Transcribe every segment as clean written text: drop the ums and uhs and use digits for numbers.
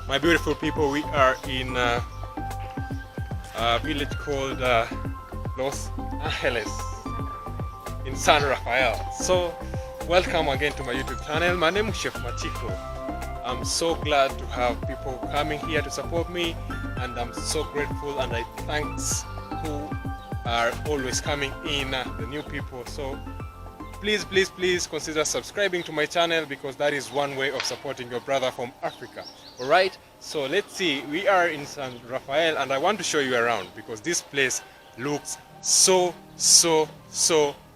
My beautiful people, we are in a village called Los Angeles in San Rafael. So welcome again to my YouTube channel. My name is Chef Machiko. I'm so glad to have people coming here to support me, and I'm so grateful, and I thanks who are always coming in, the new people. So please consider subscribing to my channel, because that is one way of supporting your brother from Africa. All right, so let's see, we are in San Rafael, and I want to show you around because this place looks so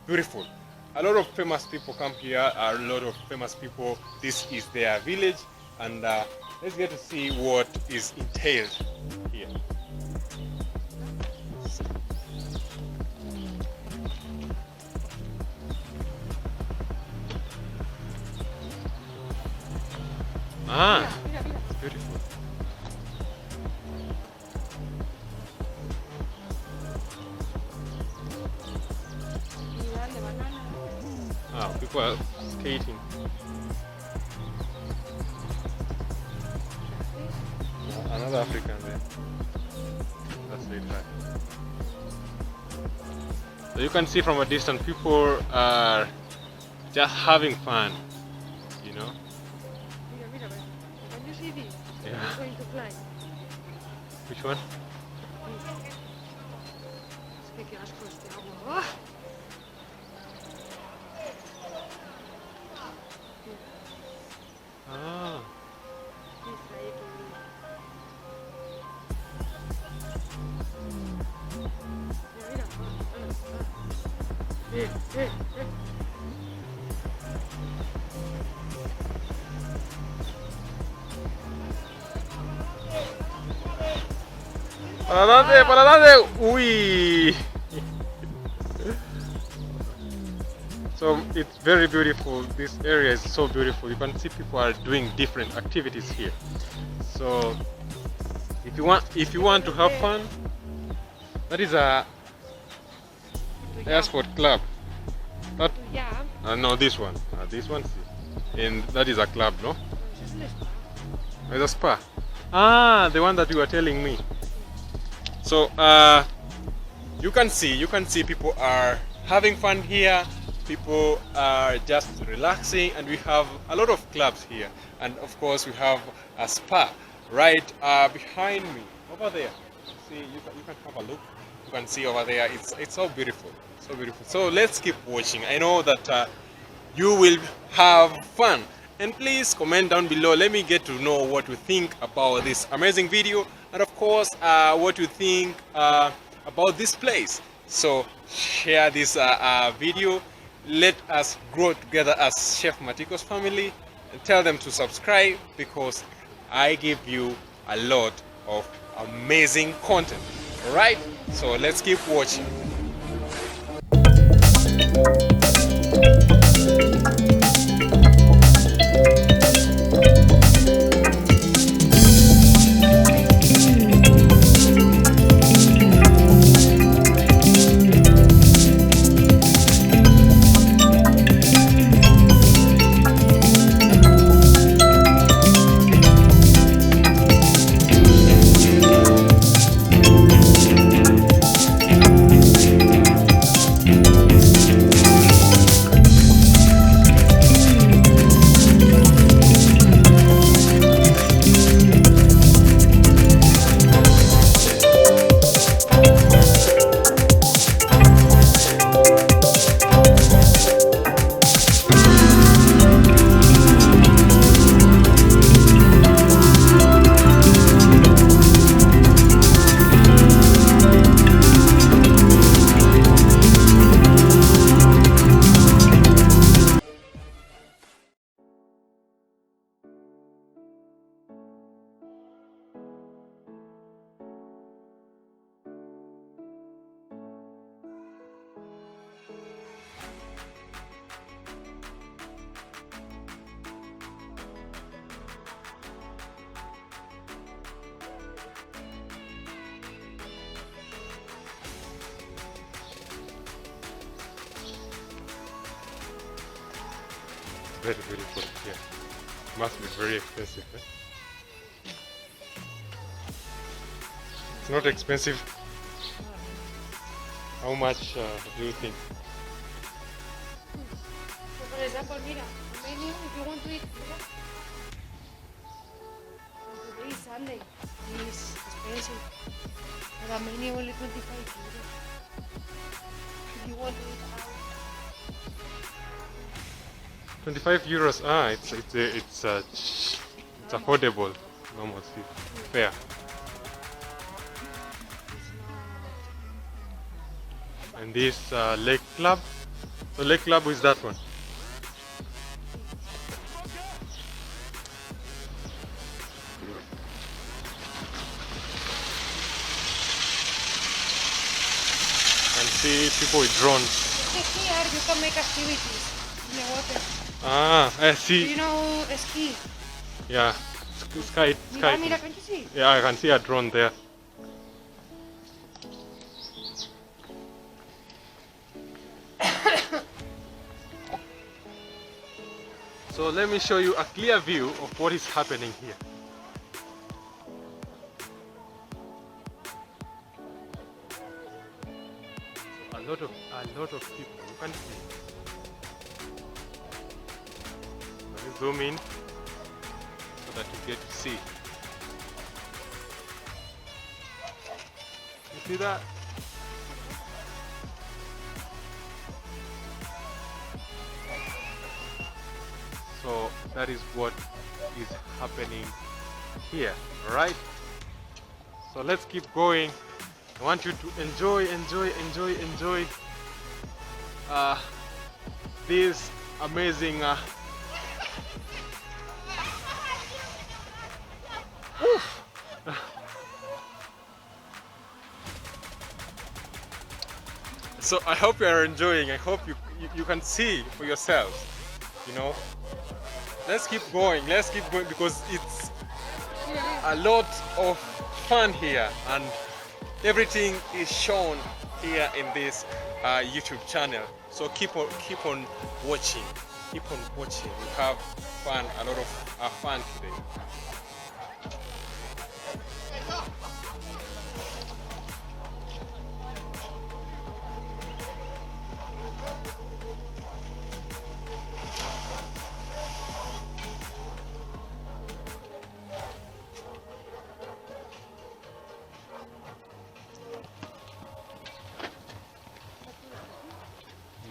beautiful. A lot of famous people come here, a lot of famous people. This is their village, and let's get to see what is entailed here. Ah, it's beautiful. Ah, people are skating. Another African there. That's it, right? So you can see from a distance, people are just having fun, you know? Can you see this? Yeah. I'm going to fly. Which one? Es que qué asco este agua. Ah. Para adelante, uy. So it's very beautiful. This area is so beautiful. You can see people are doing different activities here. So if you want to have fun, that is a airsport club. That no, this one, and that is a club, no? It's a spa. Ah, the one that you were telling me. So you can see people are having fun here. People are just relaxing, and we have a lot of clubs here, and of course we have a spa right behind me over there. See, you can have a look. You can see over there, it's so beautiful, so beautiful. So let's keep watching. I know that you will have fun, and please comment down below. Let me get to know what you think about this amazing video, and of course what you think about this place. So share this video. Let us grow together as Chef Matiko's family, and tell them to subscribe, because I give you a lot of amazing content. All right, so let's keep watching. Very beautiful here. Must be very expensive, eh? not expensive. How much do you think? So for example, mira, menu if you want to eat pizza. Today is Sunday. It's expensive. But a menu only 25 euros. If you want to eat out. 25 euros. Ah, it's affordable. Normal fair. And this lake club. So lake club is that one. And see people with drones. Here you can make activities in the water. Ah, I Do see. you know ski? Yeah, sky. Mira, mira, can you see? Yeah, I can see a drone there. So let me show you a clear view of what is happening here. A lot of people. You can see. Let me zoom in so that you get to see. You see that? So that is what is happening here, right? So let's keep going. I want you to enjoy this amazing So I hope you are enjoying. I hope you can see for yourselves, you know. Let's keep going because it's a lot of fun here and everything is shown here in this YouTube channel. So keep on watching. We have fun, a lot of fun today.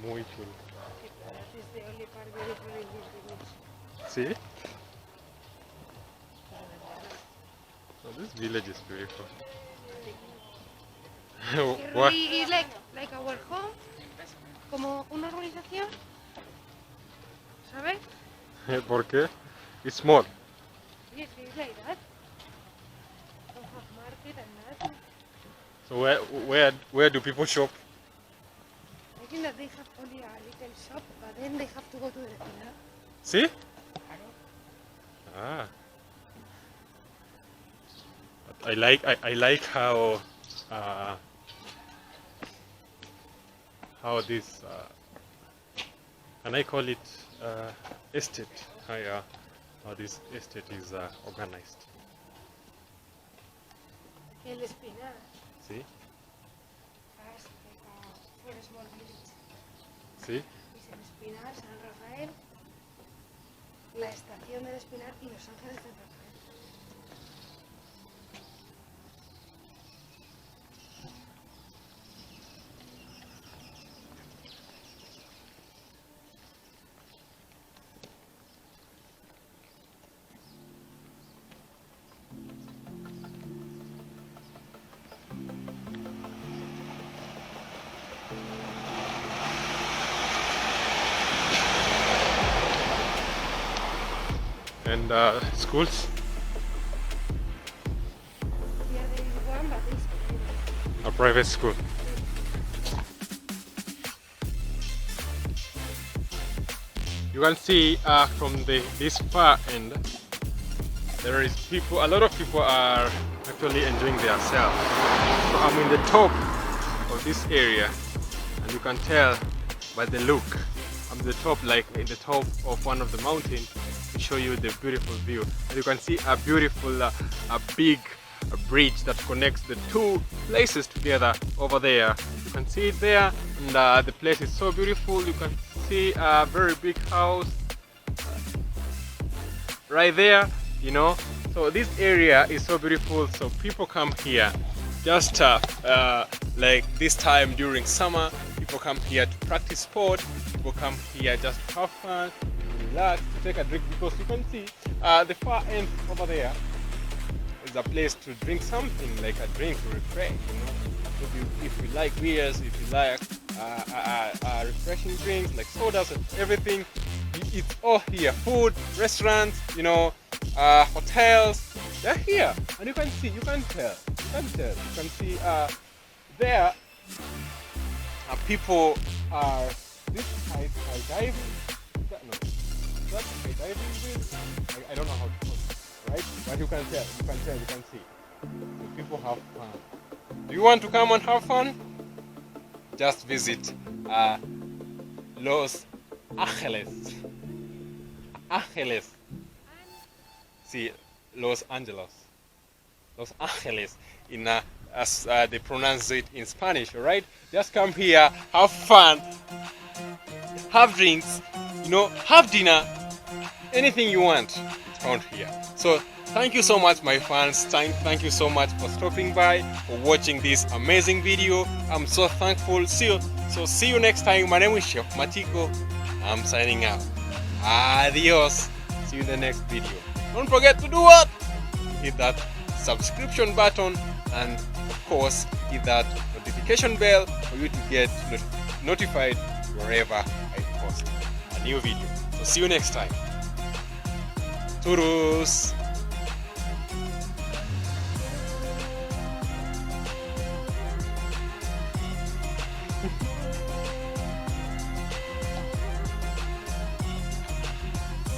Muy chulo. That is the only part beautiful in this village. See? Oh, this village is beautiful. What? Really is like our home, como una organización, ¿sabes? ¿Por qué? It's small. Yes, it's like that. Don't have market and that. So where do people shop? I think that they have only a little shop, but then they have to go to the Espinar. See? Ah. But I like how this can I call it estate? How this estate is organized. El Espinar See? has like a small village. See? Es el Espinar, San Rafael, la estación del Espinar y Los Ángeles de San Rafael. And schools? Yeah, there is one, but it's A private school. You can see from this far end, there is people. A lot of people are actually enjoying themselves. So I'm in the top of this area, and you can tell by the look. I'm the top, like in the top of one of the mountains, to show you the beautiful view. And you can see a beautiful, a big a bridge that connects the two places together over there. You can see it there, and the place is so beautiful. You can see a very big house right there, you know. So this area is so beautiful, so people come here just like this time during summer. People come here to practice sport, people come here just to have fun, to relax, to take a drink, because you can see the far end over there is a place to drink something, like a drink to refresh, you know. If you like beers, if you like refreshing drinks like sodas and everything, it's all here. Food, restaurants, you know, hotels, they're here. And you can see, you can see there people are this skydiving. No, that's skydiving. I don't know how to put it, right? But you can see. So people have fun. Do you want to come and have fun? Just visit Los Angeles. See, Los Angeles. Los Angeles in as they pronounce it in Spanish, alright? Just come here, have fun, have drinks, you know, have dinner, anything you want, it's found here. So thank you so much, my fans. Thank you so much for stopping by, for watching this amazing video. I'm so thankful. See you next time. My name is Chef Matiko. I'm signing out. Adios. See you in the next video. Don't forget to do what? Hit that subscription button, and of course hit that notification bell for you to get notified wherever I post a new video. So see you next time. Toodles.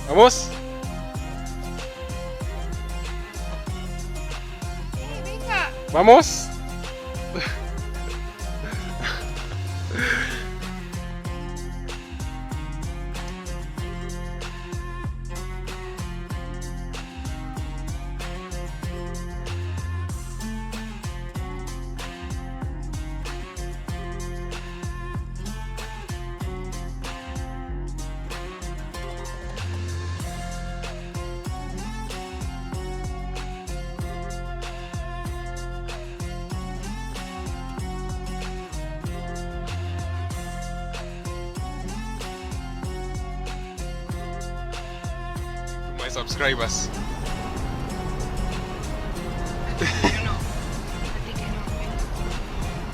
Vamos. Vamos. My subscribers.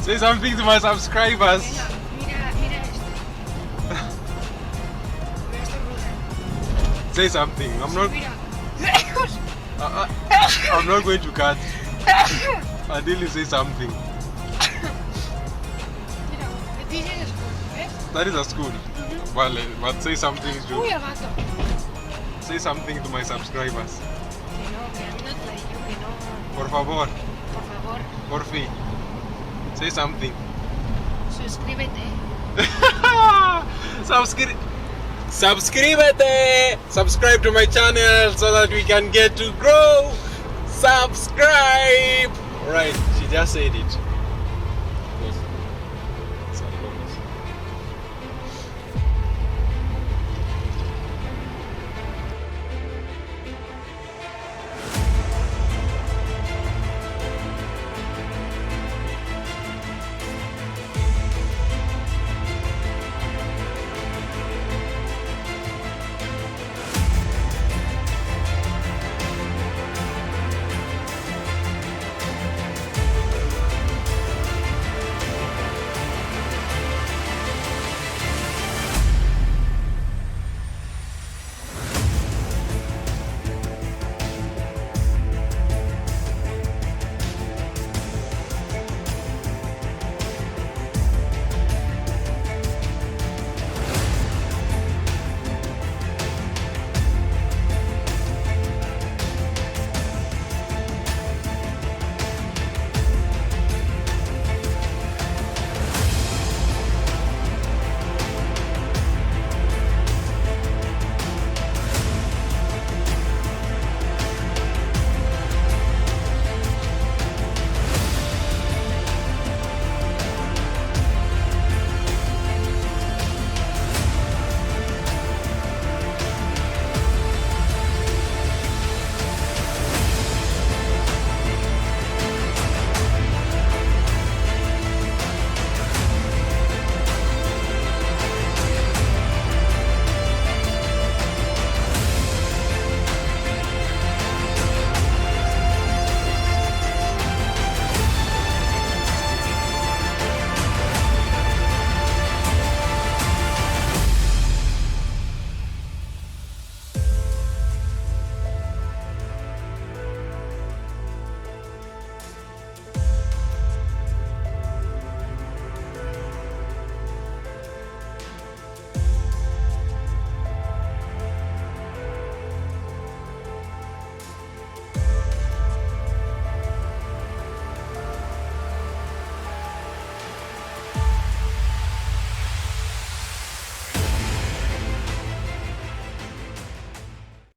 Say something to my subscribers. Say something. I'm not going to cut until you say something. That is a school. But say something to say something to my subscribers. Por favor. Por fin. Say something. Suscríbete. Suscríbete. Subscribe to my channel so that we can get to grow. Subscribe. Alright, she just said it.